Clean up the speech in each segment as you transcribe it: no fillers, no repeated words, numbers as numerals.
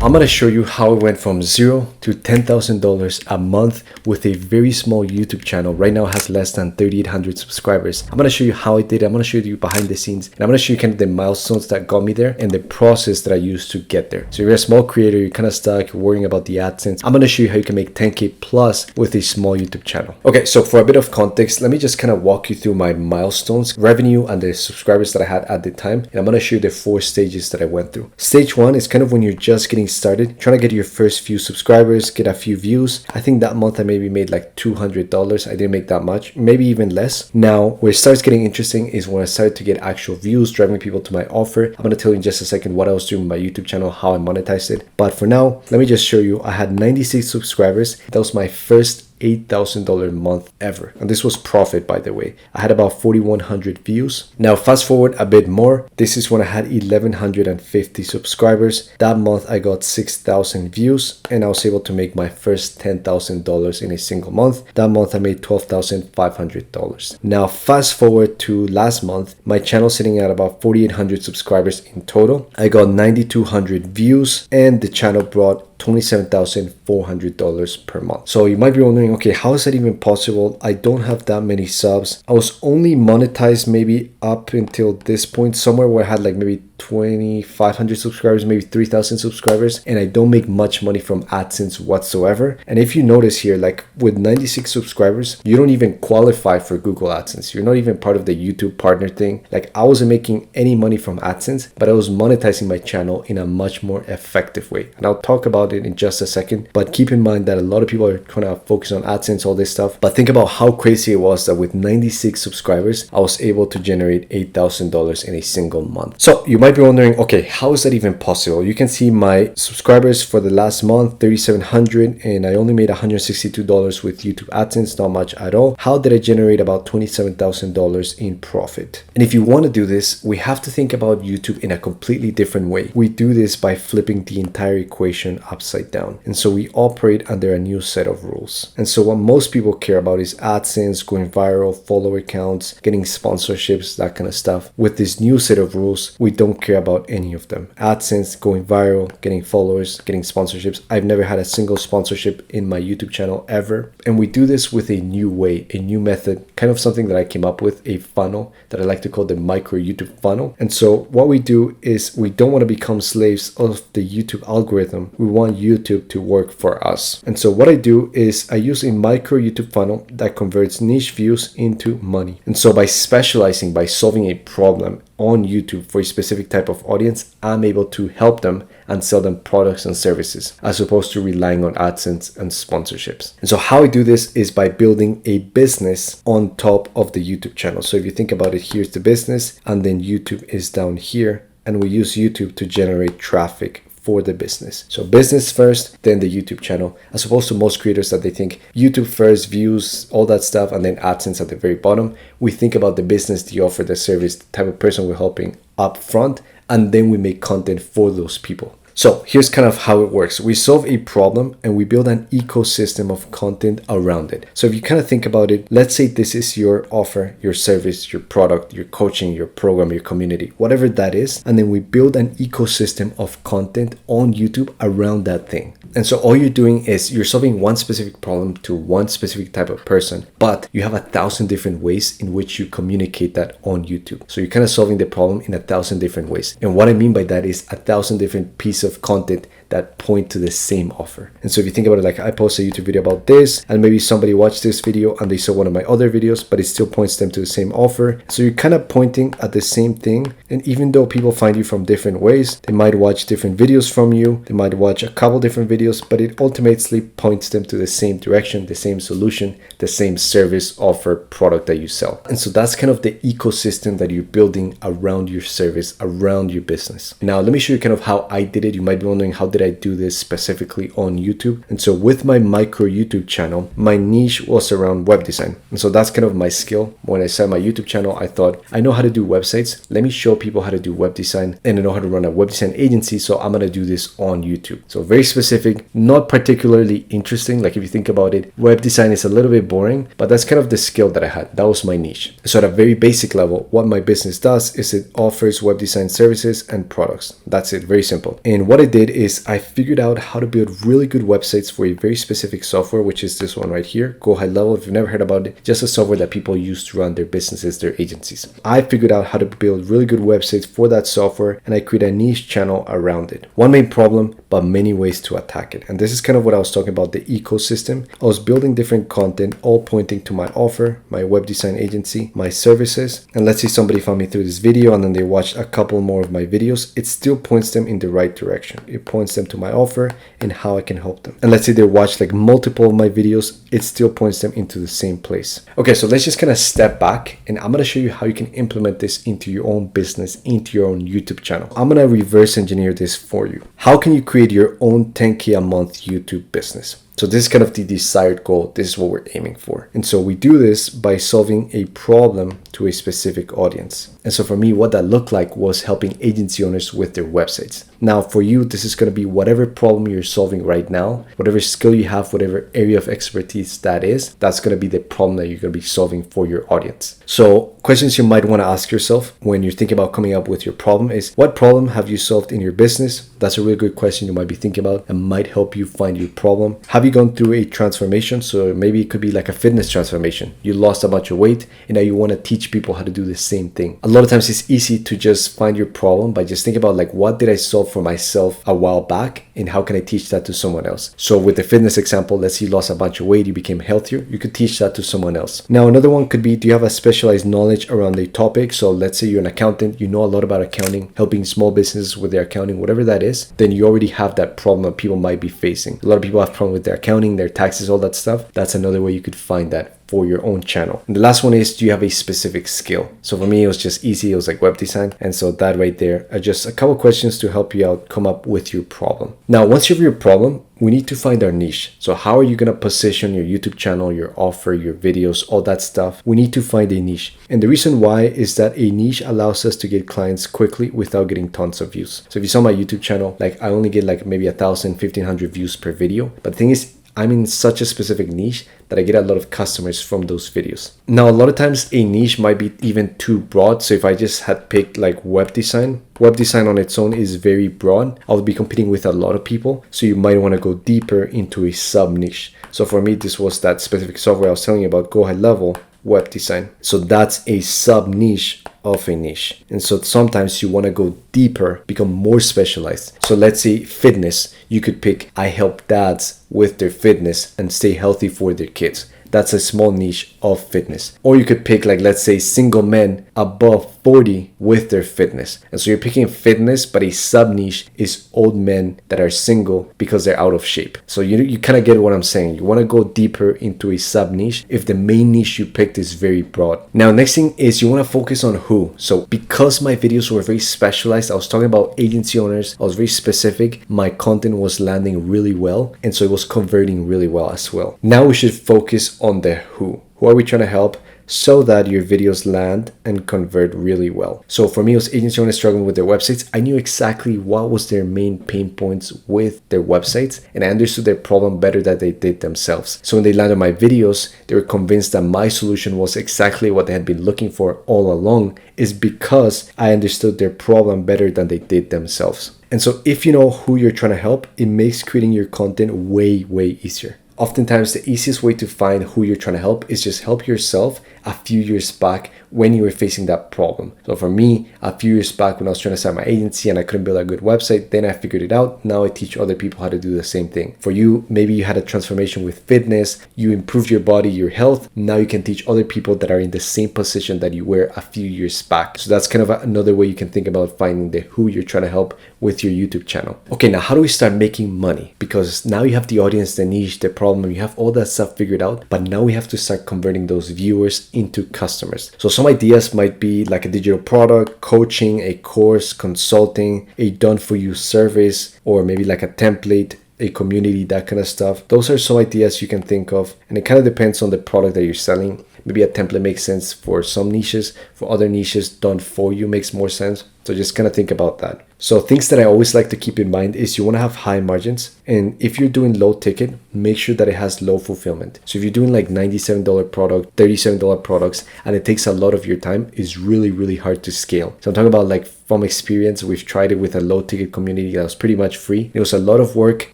I'm gonna show you how it went from $0 to $10,000 a month with a very small YouTube channel. Right now it has less than 3,800 subscribers. I'm gonna show you how I did it. I'm gonna show you behind the scenes, and I'm gonna show you kind of the milestones that got me there and the process that I used to get there. So if you're a small creator, you're kind of stuck, you're worrying about the AdSense, I'm gonna show you how you can make 10K plus with a small YouTube channel. Okay, so for a bit of context, let me just kind of walk you through my milestones, revenue, and the subscribers that I had at the time. And I'm gonna show you the 4 stages that I went through. Stage 1 is kind of when you're just getting started, trying to get your first few subscribers, get a few views. I think that month I maybe made like $200. I didn't make that much, maybe even less. Now, where it starts getting interesting is when I started to get actual views, driving people to my offer. I'm gonna tell you in just a second what I was doing with my YouTube channel, how I monetized it. But for now, let me just show you. I had 96 subscribers. That was my first $8,000 month ever, and this was profit, by the way. I had about 4,100 views. Now fast forward a bit more, this is when I had 1,150 subscribers. That month I got 6,000 views, and I was able to make my first $10,000 in a single month. That month I made $12,500. Now fast forward to last month, my channel sitting at about 4,800 subscribers in total. I got 9,200 views, and the channel brought $27,400 per month. So you might be wondering, okay, how is that even possible? I don't have that many subs. I was only monetized maybe up until this point, somewhere where I had like maybe 2,500 subscribers, maybe 3,000 subscribers, and I don't make much money from AdSense whatsoever. And if you notice here, like with 96 subscribers, you don't even qualify for Google AdSense. You're not even part of the YouTube partner thing. Like I wasn't making any money from AdSense, but I was monetizing my channel in a much more effective way. And I'll talk about it in just a second, but keep in mind that a lot of people are trying to focus on AdSense, all this stuff. But think about how crazy it was that with 96 subscribers, I was able to generate $8,000 in a single month. So you might be wondering, okay, how is that even possible? You can see my subscribers for the last month, 3,700, and I only made $162 with YouTube AdSense, not much at all. How did I generate about $27,000 in profit? And if you want to do this, we have to think about YouTube in a completely different way. We do this by flipping the entire equation upside down. And so we operate under a new set of rules. And so what most people care about is AdSense, going viral, follower counts, getting sponsorships, that kind of stuff. With this new set of rules, we don't care about any of them. AdSense, going viral, getting followers, getting sponsorships. I've never had a single sponsorship in my YouTube channel ever. And we do this with a new way, a new method, kind of something that I came up with, a funnel that I like to call the micro YouTube funnel. And so what we do is we don't want to become slaves of the YouTube algorithm. We want YouTube to work for us. And so what I do is I use a micro YouTube funnel that converts niche views into money. And so by specializing, by solving a problem on YouTube for a specific type of audience, I'm able to help them and sell them products and services as opposed to relying on AdSense and sponsorships. And so how I do this is by building a business on top of the YouTube channel. So if you think about it, here's the business, and then YouTube is down here, and we use YouTube to generate traffic for the business. So business first, then the YouTube channel, as opposed to most creators that they think YouTube first, views, all that stuff, and then AdSense at the very bottom. We think about the business, the offer, the service, the type of person we're helping up front, and then we make content for those people. So here's kind of how it works. We solve a problem and we build an ecosystem of content around it. So if you kind of think about it, let's say this is your offer, your service, your product, your coaching, your program, your community, whatever that is. And then we build an ecosystem of content on YouTube around that thing. And so all you're doing is you're solving one specific problem to one specific type of person, but you have 1,000 different ways in which you communicate that on YouTube. So you're kind of solving the problem in 1,000 different ways. And what I mean by that is 1,000 different pieces of content that point to the same offer. And so if you think about it, like I post a YouTube video about this, and maybe somebody watched this video and they saw one of my other videos, but it still points them to the same offer. So you're kind of pointing at the same thing. And even though people find you from different ways, they might watch different videos from you, they might watch a couple different videos, but it ultimately points them to the same direction, the same solution, the same service, offer, product that you sell. And so that's kind of the ecosystem that you're building around your service, around your business. Now, let me show you kind of how I did it. You might be wondering, how did I do this specifically on YouTube? And so with my micro YouTube channel, my niche was around web design. And so that's kind of my skill. When I started my YouTube channel, I thought, I know how to do websites. Let me show people how to do web design, and I know how to run a web design agency. So I'm going to do this on YouTube. So very specific, not particularly interesting. Like if you think about it, web design is a little bit boring, but that's kind of the skill that I had. That was my niche. So at a very basic level, what my business does is it offers web design services and products. That's it. Very simple. And what I did is I figured out how to build really good websites for a very specific software, which is this one right here, Go High Level. If you've never heard about it, just a software that people use to run their businesses, their agencies. I figured out how to build really good websites for that software, and I created a niche channel around it. One main problem, but many ways to attack it. And this is kind of what I was talking about, the ecosystem. I was building different content, all pointing to my offer, my web design agency, my services. And let's say somebody found me through this video and then they watched a couple more of my videos. It still points them in the right direction. It points them to my offer and how I can help them. And let's say they watch like multiple of my videos, it still points them into the same place. Okay, so let's just kind of step back and I'm going to show you how you can implement this into your own business, into your own YouTube channel. I'm going to reverse engineer this for you. How can you create your own 10K a month YouTube business? So this is kind of the desired goal. This is what we're aiming for. And so we do this by solving a problem to a specific audience. And so for me, what that looked like was helping agency owners with their websites. Now for you, this is going to be whatever problem you're solving right now, whatever skill you have, whatever area of expertise that is, that's going to be the problem that you're going to be solving for your audience. So questions you might want to ask yourself when you're thinking about coming up with your problem is, what problem have you solved in your business? That's a really good question you might be thinking about and might help you find your problem. Have you gone through a transformation? So maybe it could be like a fitness transformation. You lost a bunch of weight and now you want to teach people how to do the same thing. A lot of times it's easy to just find your problem by just thinking about like, what did I solve for myself a while back and how can I teach that to someone else? So with the fitness example, let's say you lost a bunch of weight, you became healthier, you could teach that to someone else. Now another one could be, do you have a specialized knowledge around a topic? So let's say you're an accountant, you know a lot about accounting, helping small businesses with their accounting, whatever that is, then you already have that problem that people might be facing. A lot of people have problems with their accounting, their taxes, all that stuff. That's another way you could find that for your own channel. And the last one is, do you have a specific skill? So for me, it was just easy. It was like web design. And so that right there are just a couple questions to help you out come up with your problem. Now, once you have your problem, we need to find our niche. So how are you going to position your YouTube channel, your offer, your videos, all that stuff? We need to find a niche. And the reason why is that a niche allows us to get clients quickly without getting tons of views. So if you saw my YouTube channel, like I only get like maybe 1,000, 1,500 views per video. But the thing is, I'm in such a specific niche that I get a lot of customers from those videos. Now, a lot of times a niche might be even too broad. So if I just had picked like web design on its own is very broad. I would be competing with a lot of people. So you might want to go deeper into a sub niche. So for me, this was that specific software I was telling you about, Go High Level web design. So that's a sub niche of a niche. And so sometimes you want to go deeper, become more specialized. So let's say fitness, you could pick, I help dads with their fitness and stay healthy for their kids. That's a small niche of fitness. Or you could pick like, let's say single men above 40 with their fitness. And so you're picking fitness, but a sub niche is old men that are single because they're out of shape. So you kind of get what I'm saying. You want to go deeper into a sub niche if the main niche you picked is very broad. Now, next thing is you want to focus on who. So because my videos were very specialized, I was talking about agency owners, I was very specific. My content was landing really well. And so it was converting really well as well. Now we should focus on the who. Who are we trying to help so that your videos land and convert really well? So for me, it was agency owners struggling with their websites. I knew exactly what was their main pain points with their websites, and I understood their problem better than they did themselves. So when they landed my videos, they were convinced that my solution was exactly what they had been looking for all along, is because I understood their problem better than they did themselves. And so if you know who you're trying to help, it makes creating your content way easier. Oftentimes, the easiest way to find who you're trying to help is just help yourself a few years back when you were facing that problem. So for me, a few years back when I was trying to start my agency and I couldn't build a good website, then I figured it out. Now I teach other people how to do the same thing. For you, maybe you had a transformation with fitness, you improved your body, your health. Now you can teach other people that are in the same position that you were a few years back. So that's kind of another way you can think about finding the who you're trying to help with your YouTube channel. Okay, now how do we start making money? Because now you have the audience, the niche, the problem, you have all that stuff figured out, but now we have to start converting those viewers into customers. So some ideas might be like a digital product, coaching, a course, consulting, a done-for-you service, or maybe like a template, a community, that kind of stuff. Those are some ideas you can think of, and it kind of depends on the product that you're selling. Maybe a template makes sense for some niches. For other niches, done for you makes more sense. So just kind of think about that. So things that I always like to keep in mind is you want to have high margins. And if you're doing low ticket, make sure that it has low fulfillment. So if you're doing like $97 product, $37 products, and it takes a lot of your time, it's really, really hard to scale. So I'm talking about like from experience, we've tried it with a low ticket community that was pretty much free. It was a lot of work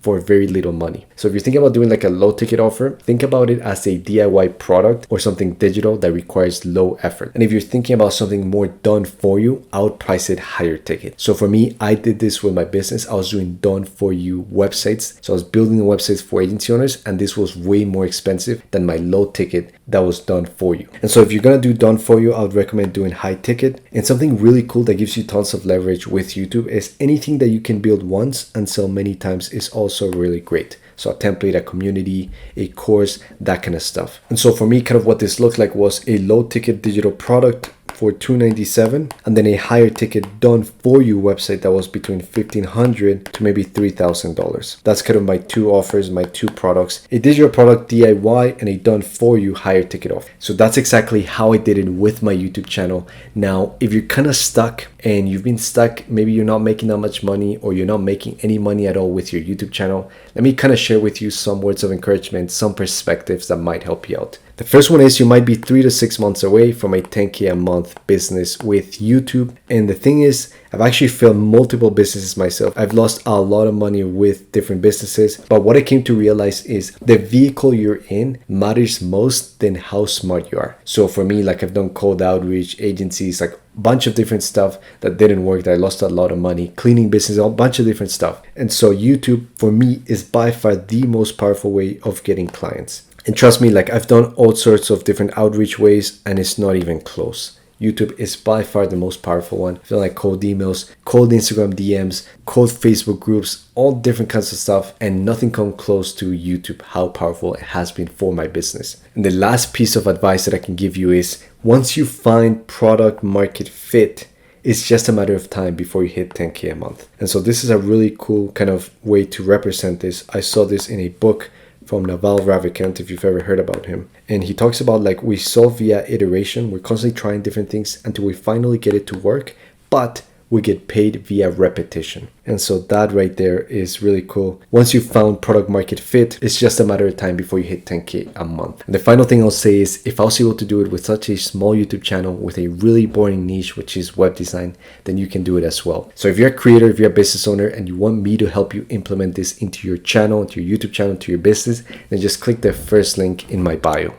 for very little money. So if you're thinking about doing like a low ticket offer, think about it as a DIY product or something digital that requires low effort. And if you're thinking about something more done for you, I would price it higher ticket. So for me, I did this with my business. I was doing done for you websites. So I was building the websites for agency owners, and this was way more expensive than my low ticket that was done for you. And so if you're gonna do done for you, I would recommend doing high ticket. And something really cool that gives you tons of leverage with YouTube is anything that you can build once and sell many times is also really great. So a template, a community, a course, that kind of stuff. And so for me, kind of what this looked like was a low ticket digital product for $297, and then a higher ticket done for you website that was between $1,500 to maybe $3,000. That's kind of my two offers, my two products: a digital product DIY and a done for you higher ticket offer. So that's exactly how I did it with my YouTube channel. Now, if you're kind of stuck and you've been stuck, maybe you're not making that much money or you're not making any money at all with your YouTube channel, let me kind of share with you some words of encouragement, some perspectives that might help you out. The first one is you might be 3 to 6 months away from a 10K a month business with YouTube. And the thing is, I've actually failed multiple businesses myself. I've lost a lot of money with different businesses. But what I came to realize is the vehicle you're in matters most than how smart you are. So for me, like I've done cold outreach, agencies, like a bunch of different stuff that didn't work, that I lost a lot of money, cleaning business, a bunch of different stuff. And so YouTube for me is by far the most powerful way of getting clients. And trust me, like I've done all sorts of different outreach ways and it's not even close. YouTube is by far the most powerful one. I feel like cold emails, cold Instagram DMs, cold Facebook groups, all different kinds of stuff, and nothing comes close to YouTube, how powerful it has been for my business. And the last piece of advice that I can give you is once you find product market fit, it's just a matter of time before you hit 10K a month. And so this is a really cool kind of way to represent this. I saw this in a book from Naval Ravikant, if you've ever heard about him. And he talks about like we solve via iteration. We're constantly trying different things until we finally get it to work, but we get paid via repetition. And so that right there is really cool. Once you've found product market fit, it's just a matter of time before you hit 10K a month. And the final thing I'll say is if I was able to do it with such a small YouTube channel with a really boring niche, which is web design, then you can do it as well. So if you're a creator, if you're a business owner and you want me to help you implement this into your channel, into your YouTube channel, to your business, then just click the first link in my bio.